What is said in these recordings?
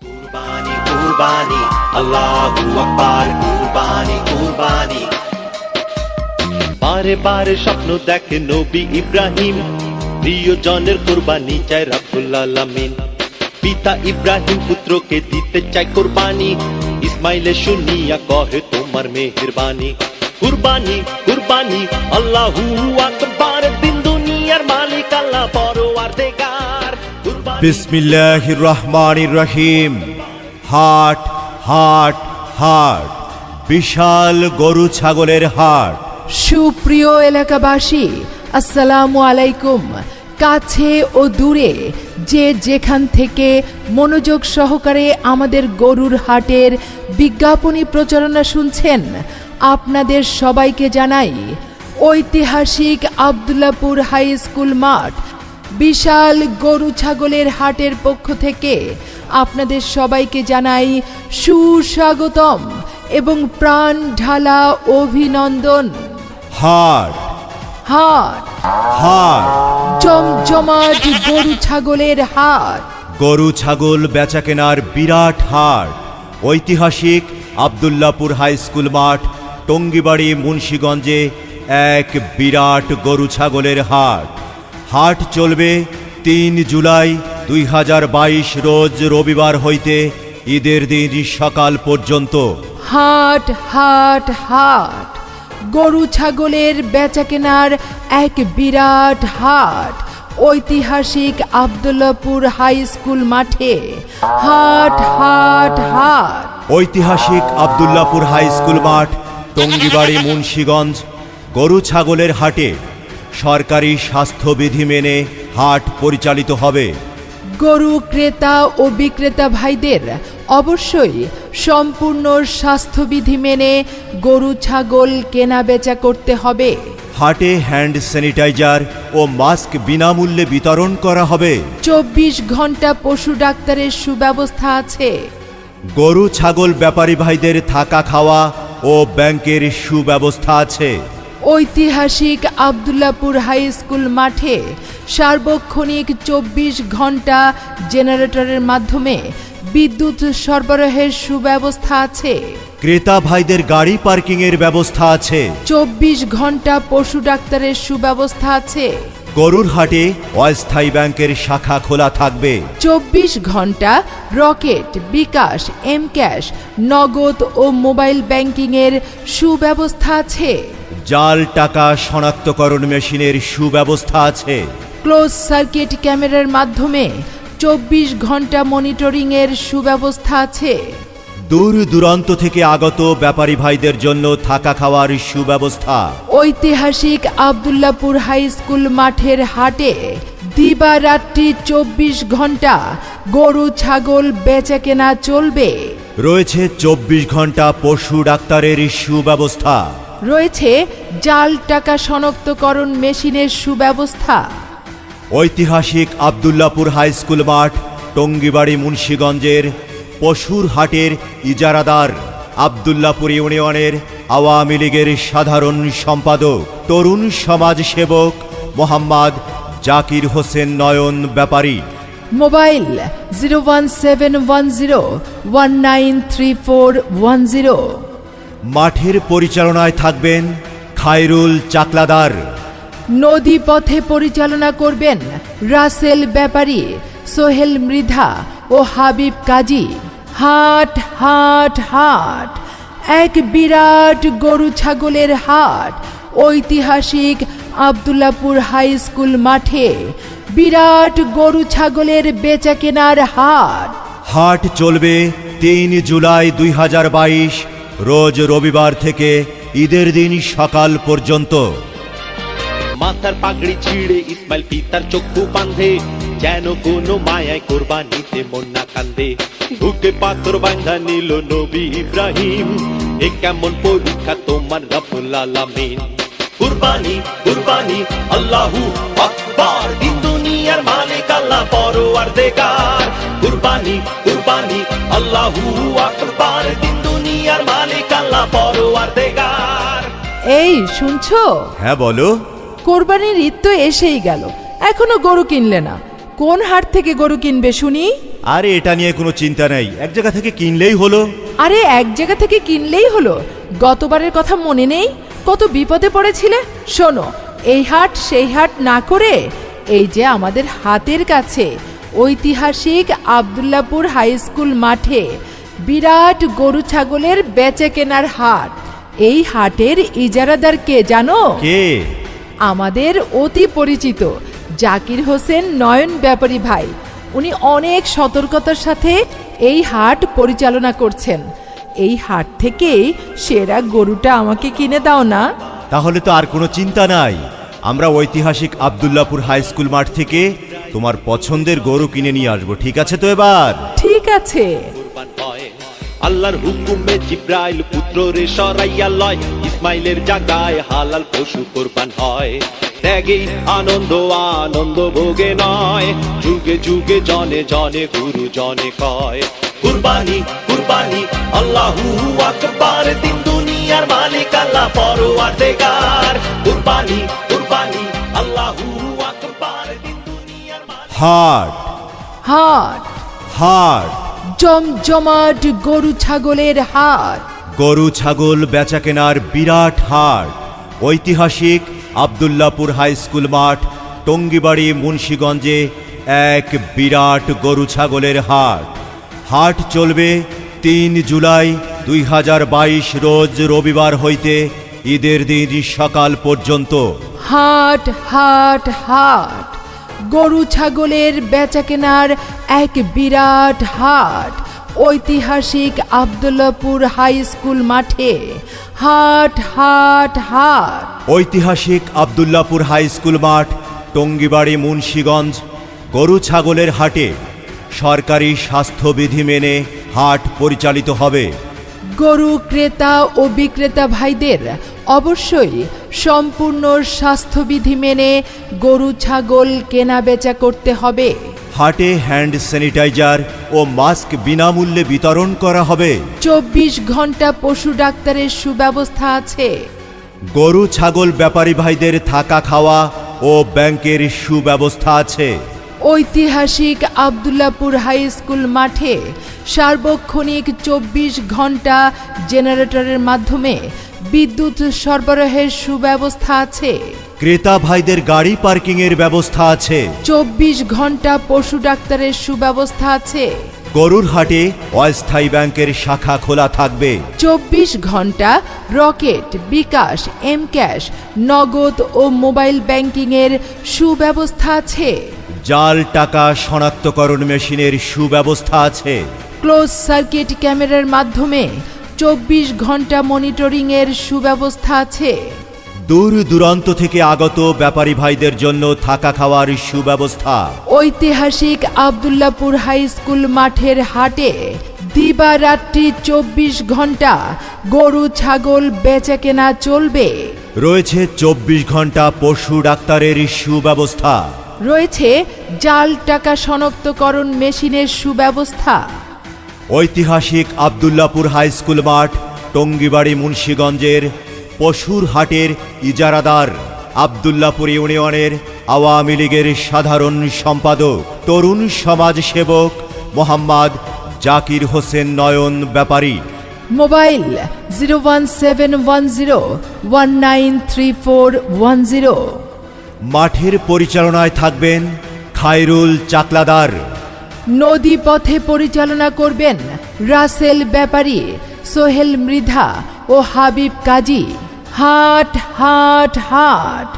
কুরবানি কুরবানি আল্লাহু আকবার কুরবানি কুরবানি বারে বারে স্বপ্ন দেখে নবী ইব্রাহিম প্রিয়জনের কুরবানি চায় রব্বুল আলামিন পিতা ইব্রাহিম পুত্রকে দিতে চায় কুরবানি ইসমাইলে শুনিয়া কহে তোমার মেহেরবানি কুরবানি কুরবানি আল্লাহু আকবার দিন দুনিয়ার মালিক আল্লাহ পরওয়ারদিগার বিসমিল্লাহির রহমানির রহিম। হাট হাট হাট, বিশাল গরু ছাগলের হাট। সুপ্রিয় এলাকাবাসী, আসসালামু আলাইকুম। কাছে ও দূরে যে যেখান থেকে মনোযোগ সহকারে আমাদের গরুর হাটের বিজ্ঞাপনী প্রচারণা শুনছেন, আপনাদের সবাইকে জানাই ঐতিহাসিক আব্দুল্লাহপুর হাই স্কুল মাঠ বিশাল গরু ছাগলের হাটের পক্ষ থেকে আপনাদের সবাইকে জানাই সুস্বাগতম এবং প্রাণ ঢালা অভিনন্দন। হাট হাট হাট, জমজমাট গরু ছাগলের হাট। গরু ছাগল বেচাকেনার বিরাট হাট। ঐতিহাসিক আব্দুল্লাহপুর হাই স্কুল মাঠ, টঙ্গিবাড়ি, মুন্সিগঞ্জে এক বিরাট গরু ছাগলের হাট। হাট চলবে ৩ জুলাই ২০২২ রোজ রবিবার হইতে ঈদের দিন সকাল পর্যন্ত। হাট হাট হাট, গরু ছাগলের বেচাকেনার এক বিরাট হাট। ঐতিহাসিক আব্দুল্লাহপুর হাই স্কুল মাঠে হাট হাট হাট। ঐতিহাসিক আব্দুল্লাহপুর হাই স্কুল মাঠ, টঙ্গিবাড়ি, মুন্সিগঞ্জ। গরু ছাগলের হাটে সরকারি স্বাস্থ্যবিধি মেনে হাট পরিচালিত হবে। গরু ক্রেতা ও বিক্রেতা ভাইদের অবশ্যই সম্পূর্ণ স্বাস্থ্যবিধি মেনে গরু ছাগল কেনা বেচা করতে হবে। হাটে হ্যান্ড স্যানিটাইজার ও মাস্ক বিনামূল্যে বিতরণ করা হবে। ২৪ ঘন্টা পশু ডাক্তারের সুব্যবস্থা আছে। গরু ছাগল ব্যাপারী ভাইদের থাকা খাওয়া ও ব্যাংকের সুব্যবস্থা আছে। ঐতিহাসিক আব্দুল্লাহপুর হাই স্কুল মাঠে সার্বক্ষণিক ২৪ ঘন্টা জেনারেটরের মাধ্যমে বিদ্যুৎ সরবরাহের সুব্যবস্থা আছে। ক্রেতা ভাইদের গাড়ি পার্কিংয়ের ব্যবস্থা আছে। ২৪ ঘন্টা পশু ডাক্তারের সুব্যবস্থা আছে। গরুর হাটে অস্থায়ী ব্যাংকের শাখা খোলা থাকবে। ২৪ ঘন্টা রকেট, বিকাশ, এম ক্যাশ, নগদ ও মোবাইল ব্যাংকিংয়ের সুব্যবস্থা আছে। জাল টাকা শনাক্তকরণ মেশিনের সুব্যবস্থা আছে। ক্লোজ সার্কিট ক্যামেরার মাধ্যমে ২৪ ঘন্টা মনিটরিংয়ের সুব্যবস্থা আছে। দূর দূরান্ত থেকে আগত ব্যাপারী ভাইদের জন্য থাকা খাওয়ার সুব্যবস্থা। ঐতিহাসিক আব্দুল্লাহপুর হাই স্কুল মাঠের হাটে দিবারাত্রি ২৪ ঘন্টা গরু ছাগল বেচাকেনা চলবে। রয়েছে ২৪ ঘন্টা পশু ডাক্তারের সুব্যবস্থা। রয়েছে জাল টাকা শনাক্তকরণ মেশিনের সুব্যবস্থা। ঐতিহাসিক আব্দুল্লাহপুর হাই স্কুল মাঠ, টঙ্গিবাড়ি, মুন্সিগঞ্জের পশুর হাটের ইজারাদার আব্দুল্লাহপুর ইউনিয়নের আওয়ামী লীগের সাধারণ সম্পাদক, তরুণ সমাজ সেবক মোহাম্মদ জাকির হোসেন নয়ন ব্যাপারী। মোবাইল 01710193410। মাঠের পরিচালনায় থাকবেন খায়রুল চাকলাদার। নদী পথে পরিচালনা করবেন রাসেল ব্যাপারী, সোহেল মৃধা ও হাবিব কাজী। হাট হাট হাট, এক বিরাট গরু ছাগলের হাট। ঐতিহাসিক আব্দুল্লাহপুর হাই স্কুল মাঠে বিরাট গরু ছাগলের বেচাকেনার হাট। হাট চলবে ৩ জুলাই ২০২২ রোজ রবিবার থেকে ঈদের দিন সকাল পর্যন্ত। মাথার পাগড়ি ছিঁড়ে ইসমাইল পিতার চক্ষু বাঁধে, যেন কোনো মায়ায় কোরবানিতে মন না কান্দে। বুকে পাথর বাঁধা নিল নবী ইব্রাহিম, এ কেমন পরীক্ষা তোমার রব্বুল আলামিন। কুরবানি কুরবানি আল্লাহু আকবার, দিন দুনিয়ার মালিক আল্লাহ পরওয়ারদিগার। কুরবানি কুরবানি আল্লাহু আকবার, দিন দুনিয়ার মালিক আল্লাহ পরওয়ারদিগার। এই শুনছো? হ্যাঁ বলো। কোরবানির ঈদ তো এসেই গেল, এখনো গরু কিনলে না। কোন হাট থেকে গরু কিনবে শুনি? আরে এটা নিয়ে কোনো চিন্তা নেই, এক জায়গা থেকে কিনলেই হলো। আরে এক জায়গা থেকে কিনলেই হলো, গতবারের কথা মনে নেই? কত বিপদে পড়েছিলে। শোনো, এই হাট সেই হাট না করে এই যে আমাদের হাতের কাছে ঐতিহাসিক আব্দুল্লাপুর হাই স্কুল মাঠে বিরাট গরু ছাগলের বেচে কেনার হাট। এই হাটের ইজারাদার কে জানো? কে? আমাদের অতি পরিচিত জাকির হোসেন নয়ন ব্যাপারী ভাই। উনি অনেক সতর্কতার সাথে এই হাট পরিচালনা করছেন। এই হাট থেকেই সেরা গরুটা আমাকে কিনে দাও না। তাহলে তো আর কোনো চিন্তা নাই, আমরা ঐতিহাসিক আব্দুল্লাপুর হাই স্কুল মাঠ থেকে তোমার পছন্দের গরু কিনে নিয়ে আসবো। ঠিক আছে তো এবার? ঠিক আছে। কুরবান হয় আল্লাহর হুকুমে, জিব্রাইল পুত্র রে সরাইয়া লয়, ইসমাইলের জাগায় হালাল পশু কুরবান হয়। ত্যাগেই আনন্দ আনন্দ ভোগে নয়, যুগে যুগে জনে জনে গুরু জনে কয়। কুরবানি কুরবানি আল্লাহু আকবার, দিন দুনিয়ার মালিক আল্লাহ পরওয়ারদিগার। কুরবানি কুরবানি আল্লাহু আকবার, দিন দুনিয়ার মালিক। হাট হাট, হাট, জমজমাট গরু ছাগলের হাট। গরু ছাগল বেচা কেনার বিরাট হাট। ঐতিহাসিক আব্দুল্লাপুর হাই স্কুল মাঠ, টঙ্গিবাড়ি, মুন্সিগঞ্জে এক বিরাট গরু ছাগলের হাট। হাট চলবে ৩ জুলাই ২০২২ রোজ রবিবার হইতে ঈদের দিন সকাল পর্যন্ত। হাট হাট হাট, গরু ছাগলের বেচা কেনার এক বিরাট হাট। ঐতিহাসিক আব্দুল্লাপুর হাই স্কুল মাঠে হাট হাট হাট। ঐতিহাসিক আব্দুল্লাপুর হাই স্কুল মাঠ, টঙ্গিবাড়ি, মুন্সিগঞ্জ। গরু ছাগলের হাটে সরকারি স্বাস্থ্যবিধি মেনে হাট পরিচালিত হবে। গরু ক্রেতা ও বিক্রেতা ভাইদের অবশ্যই সম্পূর্ণ স্বাস্থ্যবিধি মেনে গরু ছাগল কেনা বেচা করতে হবে। হাটে হ্যান্ড স্যানিটাইজার ও মাস্ক বিনামূল্যে বিতরণ করা হবে। ২৪ ঘন্টা পশু ডাক্তারের সুব্যবস্থা আছে। গরু ছাগল ব্যাপারী ভাইদের থাকা খাওয়া ও ব্যাংকের সুব্যবস্থা আছে। ঐতিহাসিক আব্দুল্লাপুর হাই স্কুল মাঠে সার্বক্ষণিক ২৪ ঘন্টা জেনারেটরের মাধ্যমে বিদ্যুৎ সরবরাহের সুব্যবস্থা আছে। ক্রেতা ভাইদের গাড়ি পার্কিংয়ের ব্যবস্থা আছে। ২৪ ঘন্টা পশু ডাক্তারের সুব্যবস্থা আছে। গরুর হাটে অস্থায়ী ব্যাংকের শাখা খোলা থাকবে। ২৪ ঘন্টা রকেট, বিকাশ, এম ক্যাশ, নগদ ও মোবাইল ব্যাংকিংয়ের সুব্যবস্থা আছে। জাল টাকা শনাক্তকরণ মেশিনের সুব্যবস্থা আছে। ক্লোজ সার্কিট ক্যামেরার মাধ্যমে ২৪ ঘন্টা মনিটরিংয়ের সুব্যবস্থা আছে। দূর দূরান্ত থেকে আগত ব্যাপারী ভাইদের জন্য থাকা খাওয়ার সুব্যবস্থা। ঐতিহাসিক আব্দুল্লাপুর হাই স্কুল মাঠের হাটে দিবারাত্রি ২৪ ঘন্টা গরু ছাগল বেচা কেনা চলবে। রয়েছে ২৪ ঘন্টা পশু ডাক্তারের সুব্যবস্থা। রয়েছে জাল টাকা শনাক্তকরণ মেশিনের সুব্যবস্থা। ঐতিহাসিক আব্দুল্লাপুর হাই স্কুল মাঠ, টঙ্গিবাড়ি, মুন্সিগঞ্জের পশুর হাটের ইজারাদার আব্দুল্লাপুর ইউনিয়নের আওয়ামী লীগের সাধারণ সম্পাদক, তরুণ সমাজ সেবক মোহাম্মদ জাকির হোসেন নয়ন ব্যাপারী। মোবাইল 01710193410। মাঠের পরিচালনায় থাকবেন খায়রুল চাকলাদার। নদী পথে পরিচালনা করবেন রাসেল ব্যাপারী, সোহেল মৃধা ও হাবিব কাজী। হাট হাট হাট,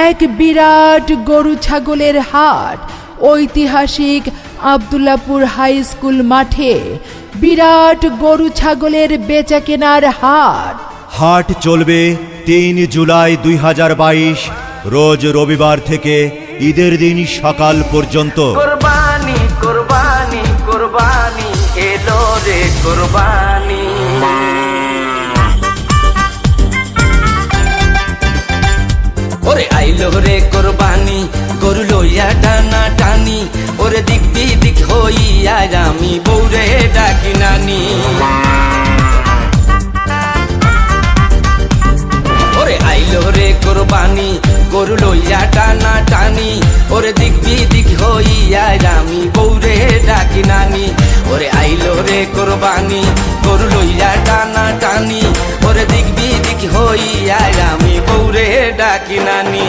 এক বিরাট গরু ছাগলের হাট। ঐতিহাসিক আব্দুল্লাপুর হাই স্কুল মাঠে বিরাট গরু ছাগলের বেচা কেনার হাট। হাট চলবে ৩ জুলাই ২০২২ রোজ রবিবার থেকে ঈদের দিন সকাল পর্যন্ত। কুরবানি কুরবানি কুরবানি এলো রে কুরবানি। ওরে আইলো রে কুরবানি, গরু লইয়া টানা টানি। ওরে দিক দিক হইয়া আমি বৌরে ডাকি নানি। ওরে আইলো রে কুরবানি, গরু লইয়া টানা টানি ওরে দিক বিদিক হইয়া আমি বৌরে ডাকি নানি ওরে আইলো রে কোরবানি গরু লইয়া টানা টানি ওরে দিক বিদিক হইয়া আমি বৌরে ডাকি নানি